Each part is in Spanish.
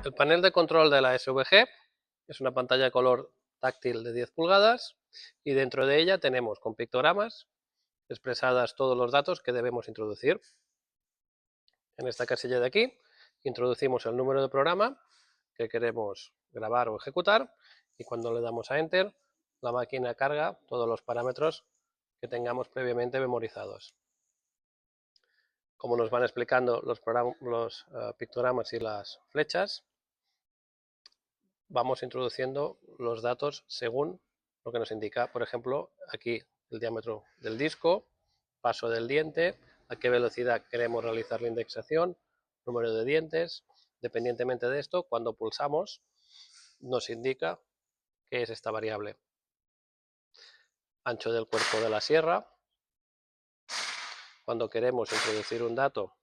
El panel de control de la SVG es una pantalla de color táctil de 10 pulgadas y dentro de ella tenemos con pictogramas expresadas todos los datos que debemos introducir. En esta casilla de aquí introducimos el número de programa que queremos grabar o ejecutar y cuando le damos a Enter la máquina carga todos los parámetros que tengamos previamente memorizados. Como nos van explicando los pictogramas y las flechas, vamos introduciendo los datos según lo que nos indica, por ejemplo, aquí el diámetro del disco, paso del diente, a qué velocidad queremos realizar la indexación, número de dientes. Dependientemente de esto, cuando pulsamos, nos indica qué es esta variable. Ancho del cuerpo de la sierra. Cuando queremos introducir un dato,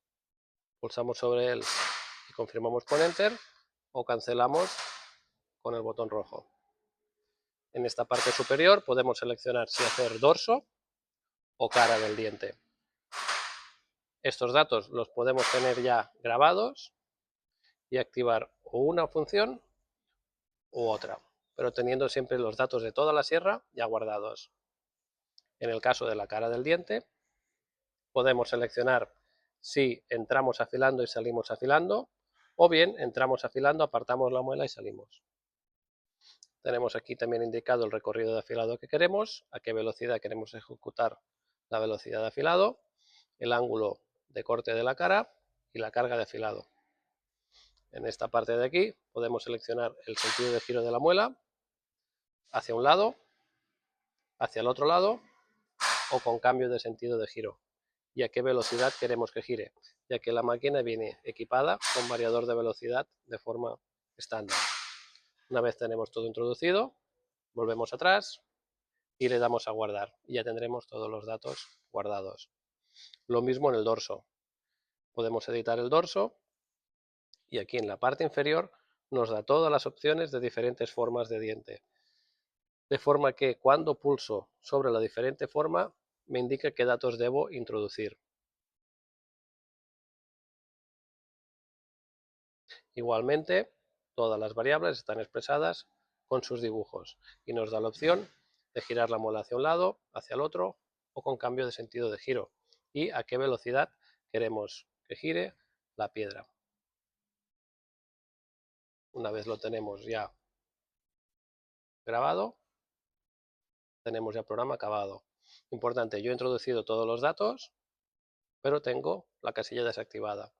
pulsamos sobre él y confirmamos con Enter o cancelamos con el botón rojo. En esta parte superior podemos seleccionar si hacer dorso o cara del diente. Estos datos los podemos tener ya grabados y activar o una función u otra, pero teniendo siempre los datos de toda la sierra ya guardados. En el caso de la cara del diente, podemos seleccionar si entramos afilando y salimos afilando, o bien entramos afilando, apartamos la muela y salimos. Tenemos aquí también indicado el recorrido de afilado que queremos, a qué velocidad queremos ejecutar la velocidad de afilado, el ángulo de corte de la cara y la carga de afilado. En esta parte de aquí podemos seleccionar el sentido de giro de la muela hacia un lado, hacia el otro lado o con cambio de sentido de giro y a qué velocidad queremos que gire, ya que la máquina viene equipada con variador de velocidad de forma estándar. Una vez tenemos todo introducido, volvemos atrás y le damos a guardar y ya tendremos todos los datos guardados. Lo mismo en el dorso. Podemos editar el dorso y aquí en la parte inferior nos da todas las opciones de diferentes formas de diente. De forma que cuando pulso sobre la diferente forma me indica qué datos debo introducir. Igualmente, todas las variables están expresadas con sus dibujos y nos da la opción de girar la muela hacia un lado, hacia el otro o con cambio de sentido de giro y a qué velocidad queremos que gire la piedra. Una vez lo tenemos ya grabado, tenemos ya el programa acabado. Importante, yo he introducido todos los datos, pero tengo la casilla desactivada.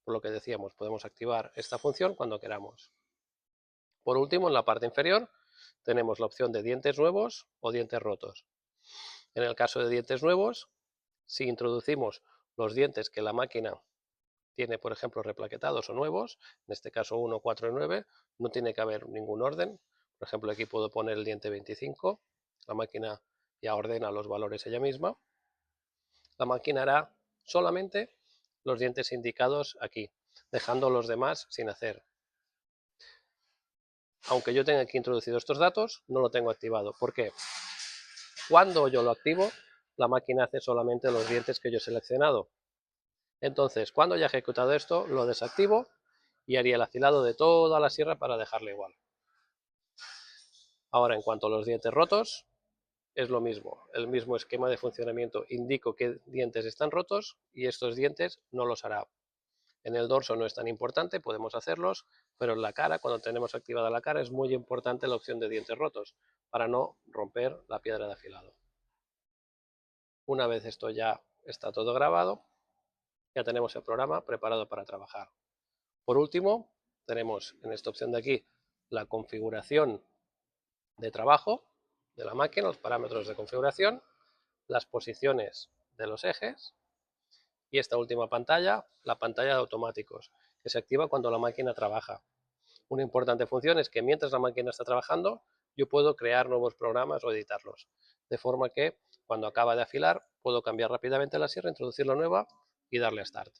Por lo que decíamos, podemos activar esta función cuando queramos. Por último, en la parte inferior tenemos la opción de dientes nuevos o dientes rotos. En el caso de dientes nuevos, si introducimos los dientes que la máquina tiene, por ejemplo, replaquetados o nuevos, en este caso 1, 4 y 9, no tiene que haber ningún orden. Por ejemplo, aquí puedo poner el diente 25, la máquina ya ordena los valores ella misma. La máquina hará solamente los dientes indicados aquí, dejando los demás sin hacer. Aunque yo tenga aquí introducido estos datos, no lo tengo activado. ¿Por qué? Cuando yo lo activo, la máquina hace solamente los dientes que yo he seleccionado. Entonces, cuando ya he ejecutado esto, lo desactivo y haría el afilado de toda la sierra para dejarla igual. Ahora, en cuanto a los dientes rotos, es lo mismo. El mismo esquema de funcionamiento. Indico qué dientes están rotos y estos dientes no los hará. En el dorso no es tan importante, podemos hacerlos, pero en la cara, cuando tenemos activada la cara, es muy importante la opción de dientes rotos para no romper la piedra de afilado. Una vez esto ya está todo grabado, ya tenemos el programa preparado para trabajar. Por último, tenemos en esta opción de aquí la configuración de trabajo de la máquina, los parámetros de configuración, las posiciones de los ejes y esta última pantalla, la pantalla de automáticos, que se activa cuando la máquina trabaja. Una importante función es que mientras la máquina está trabajando, yo puedo crear nuevos programas o editarlos, de forma que cuando acaba de afilar puedo cambiar rápidamente la sierra, introducir la nueva y darle a Start.